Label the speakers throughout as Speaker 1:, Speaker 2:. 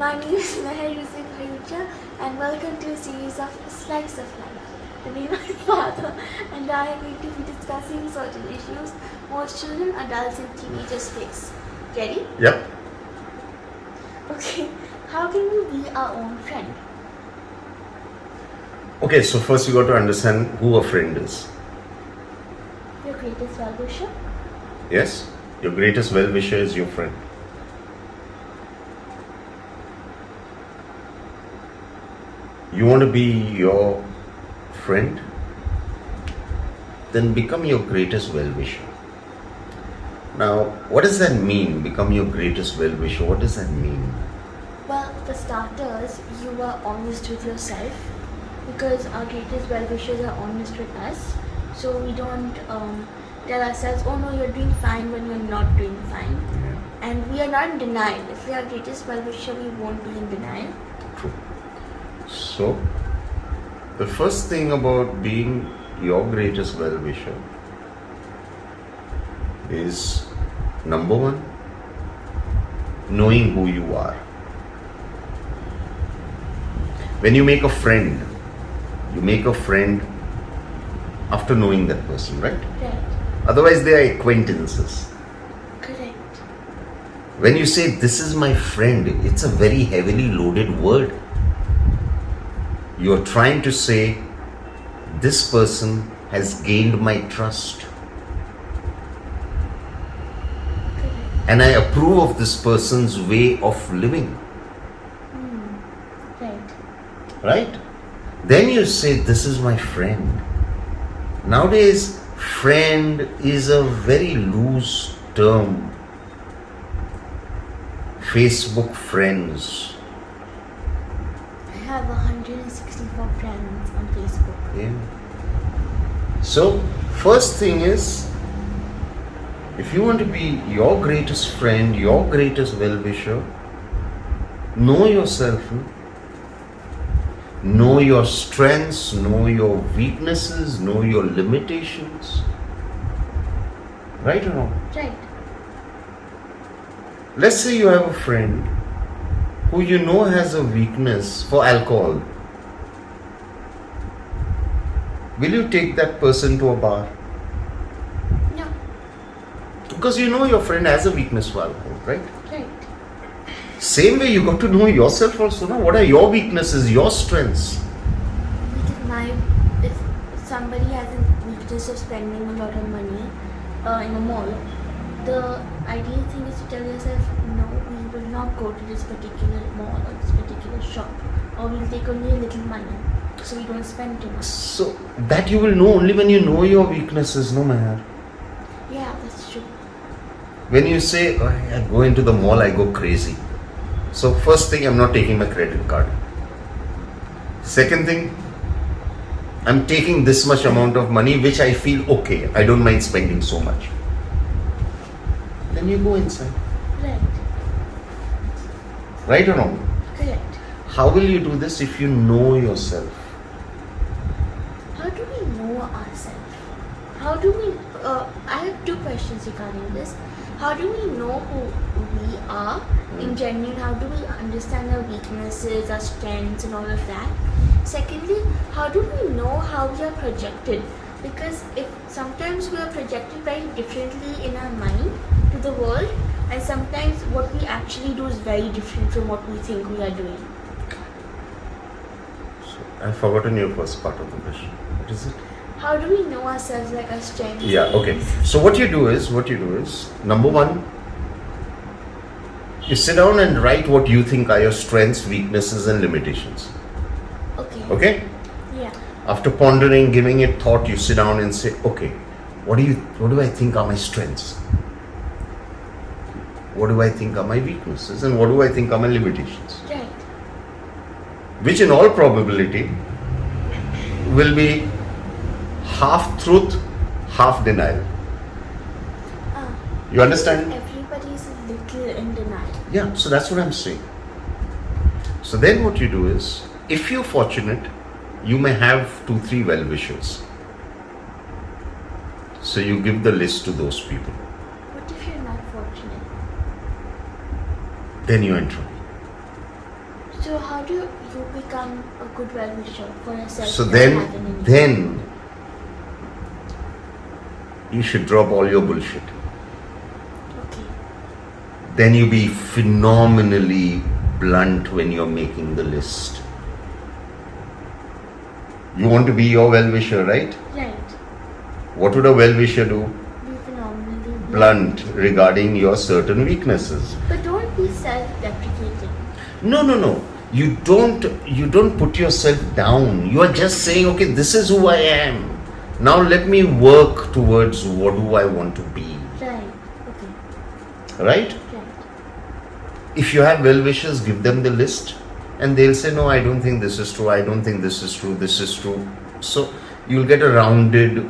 Speaker 1: My name is Bharucha and welcome to a series of Slice of Life. The name of my father and I are going to be discussing certain issues most children, adults and teenagers face. Ready?
Speaker 2: Yep.
Speaker 1: Okay, how can we be our own friend?
Speaker 2: Okay, so first you got to understand who a friend is.
Speaker 1: Your greatest well-wisher?
Speaker 2: Yes? Your greatest well-wisher is your friend. You want to be your friend? Then become your greatest well-wisher. Now, what does that mean, become your greatest well-wisher? What does that mean?
Speaker 1: Well, for starters, you are honest with yourself because our greatest well-wishers are honest with us. So we don't tell ourselves, oh no, you're doing fine when you're not doing fine.
Speaker 2: Yeah.
Speaker 1: And we are not in denial. If we are greatest well-wisher, we won't be in denial.
Speaker 2: True. So, the first thing about being your greatest well-wisher is, number one, knowing who you are. When you make a friend after knowing that person, right?
Speaker 1: Right.
Speaker 2: Otherwise, they are acquaintances.
Speaker 1: Correct.
Speaker 2: When you say, this is my friend, it's a very heavily loaded word. You are trying to say, this person has gained my trust.
Speaker 1: Correct.
Speaker 2: And I approve of this person's way of living.
Speaker 1: Right.
Speaker 2: Right? Then you say, this is my friend. Nowadays, friend is a very loose term. Facebook friends.
Speaker 1: I have 164 friends on Facebook.
Speaker 2: Yeah. So, first thing is, if you want to be your greatest friend, your greatest well-wisher, know yourself. Know your strengths, know your weaknesses, know your limitations. Right or wrong?
Speaker 1: Right.
Speaker 2: Let's say you have a friend who you know has a weakness for alcohol. Will you take that person to a bar?
Speaker 1: No.
Speaker 2: Because you know your friend has a weakness for alcohol, right?
Speaker 1: Right.
Speaker 2: Same way you got to know yourself also. Now, what are your weaknesses, your strengths?
Speaker 1: If somebody has a weakness of spending a lot of money in a mall, the ideal thing is to tell yourself, no, we will not go to this particular mall or this particular shop, or we'll take only a little money so we don't spend too much.
Speaker 2: So, that you will know only when you know your weaknesses, no matter.
Speaker 1: Yeah, that's true.
Speaker 2: When you say, oh, I go into the mall, I go crazy. So, first thing, I'm not taking my credit card. Second thing, I'm taking this much amount of money which I feel okay. I don't mind spending so much. Then you go inside.
Speaker 1: Right.
Speaker 2: Right or wrong?
Speaker 1: Correct.
Speaker 2: How will you do this if you know yourself?
Speaker 1: How do we know ourselves? How do we, I have two questions regarding this. How do we know who we are in general? How do we understand our weaknesses, our strengths and all of that? Secondly, how do we know how we are projected? Because if sometimes we are projected very differently in our mind to the world, and sometimes what we actually do is very different from what we think we are doing.
Speaker 2: So, I've forgotten your first part of the question. What is it?
Speaker 1: How do we know ourselves, like our strengths?
Speaker 2: Yeah, okay. So what you do is, number one, you sit down and write what you think are your strengths, weaknesses and limitations.
Speaker 1: Okay.
Speaker 2: Okay?
Speaker 1: Yeah.
Speaker 2: After pondering, giving it thought, you sit down and say, okay, what do I think are my strengths? What do I think are my weaknesses? And what do I think are my limitations?
Speaker 1: Right.
Speaker 2: Which in all probability will be half truth, half denial. You understand?
Speaker 1: Everybody is a little in denial.
Speaker 2: Yeah, so that's what I'm saying. So then what you do is, if you're fortunate, you may have 2-3 well-wishers. So you give the list to those people.
Speaker 1: What if you're not fortunate?
Speaker 2: Then you're in trouble.
Speaker 1: So how do you become a good well-wisher for yourself?
Speaker 2: So
Speaker 1: without having any-
Speaker 2: then you should drop all your bullshit.
Speaker 1: Okay.
Speaker 2: Then you be phenomenally blunt when you're making the list. You want to be your well-wisher, right?
Speaker 1: Right.
Speaker 2: What would a well-wisher do?
Speaker 1: Be phenomenally
Speaker 2: Blunt regarding your certain weaknesses.
Speaker 1: But don't be self-deprecating.
Speaker 2: No. You don't put yourself down. You are just saying, okay, this is who I am. Now let me work towards what do I want to be.
Speaker 1: Right. Okay.
Speaker 2: Right?
Speaker 1: Right.
Speaker 2: If you have well-wishers, give them the list and they'll say, no, I don't think this is true. I don't think this is true. This is true. So you'll get a rounded.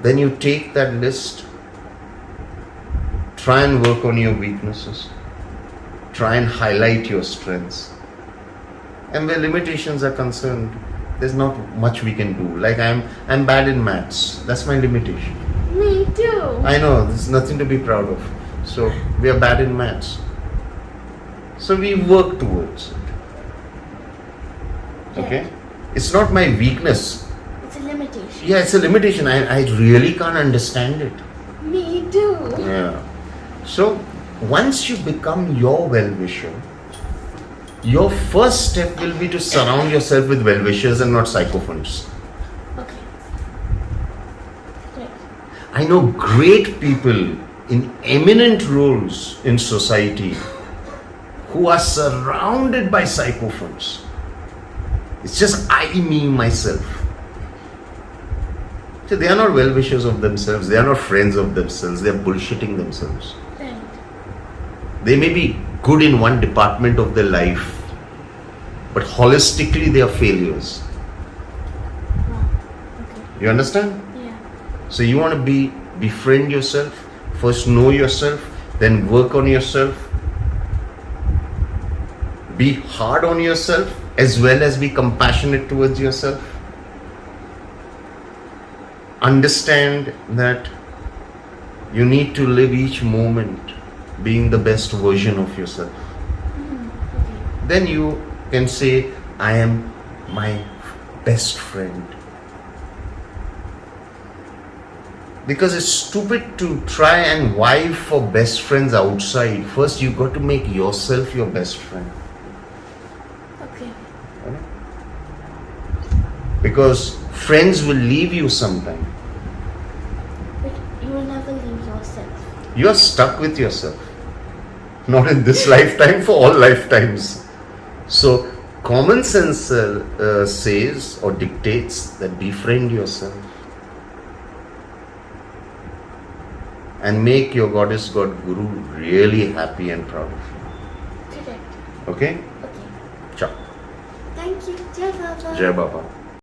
Speaker 2: Then you take that list, try and work on your weaknesses, try and highlight your strengths. And where limitations are concerned, there's not much we can do. Like I'm bad in maths. That's my limitation.
Speaker 1: Me too.
Speaker 2: I know, there's nothing to be proud of. So we are bad in maths. So we work towards it. Okay?
Speaker 1: Right.
Speaker 2: It's not my weakness.
Speaker 1: It's a limitation.
Speaker 2: Yeah, it's a limitation. I really can't understand it.
Speaker 1: Me too.
Speaker 2: Yeah. So once you become your well-wisher, your first step will be to surround yourself with well-wishers and not sycophants.
Speaker 1: Okay. Right.
Speaker 2: I know great people in eminent roles in society who are surrounded by sycophants. It's just I, me, myself. So they are not well-wishers of themselves. They are not friends of themselves. They are bullshitting themselves.
Speaker 1: Right.
Speaker 2: They may be good in one department of their life, but holistically they are failures.
Speaker 1: Wow. Okay.
Speaker 2: You understand?
Speaker 1: Yeah.
Speaker 2: So you want to befriend yourself, first know yourself, then work on yourself. Be hard on yourself as well as be compassionate towards yourself. Understand that you need to live each moment being the best version of yourself.
Speaker 1: Okay.
Speaker 2: Then you can say, I am my best friend. Because it's stupid to try and vie for best friends outside. First, you got to make yourself your best friend.
Speaker 1: Okay.
Speaker 2: Because friends will leave you sometime.
Speaker 1: But you will never leave yourself.
Speaker 2: You are stuck with yourself. Not in this lifetime, for all lifetimes. So, common sense says or dictates that befriend yourself. And make your goddess god guru really happy and proud of you.
Speaker 1: Correct.
Speaker 2: Okay?
Speaker 1: Okay.
Speaker 2: Ciao.
Speaker 1: Thank you. Jai Baba.
Speaker 2: Jai Baba.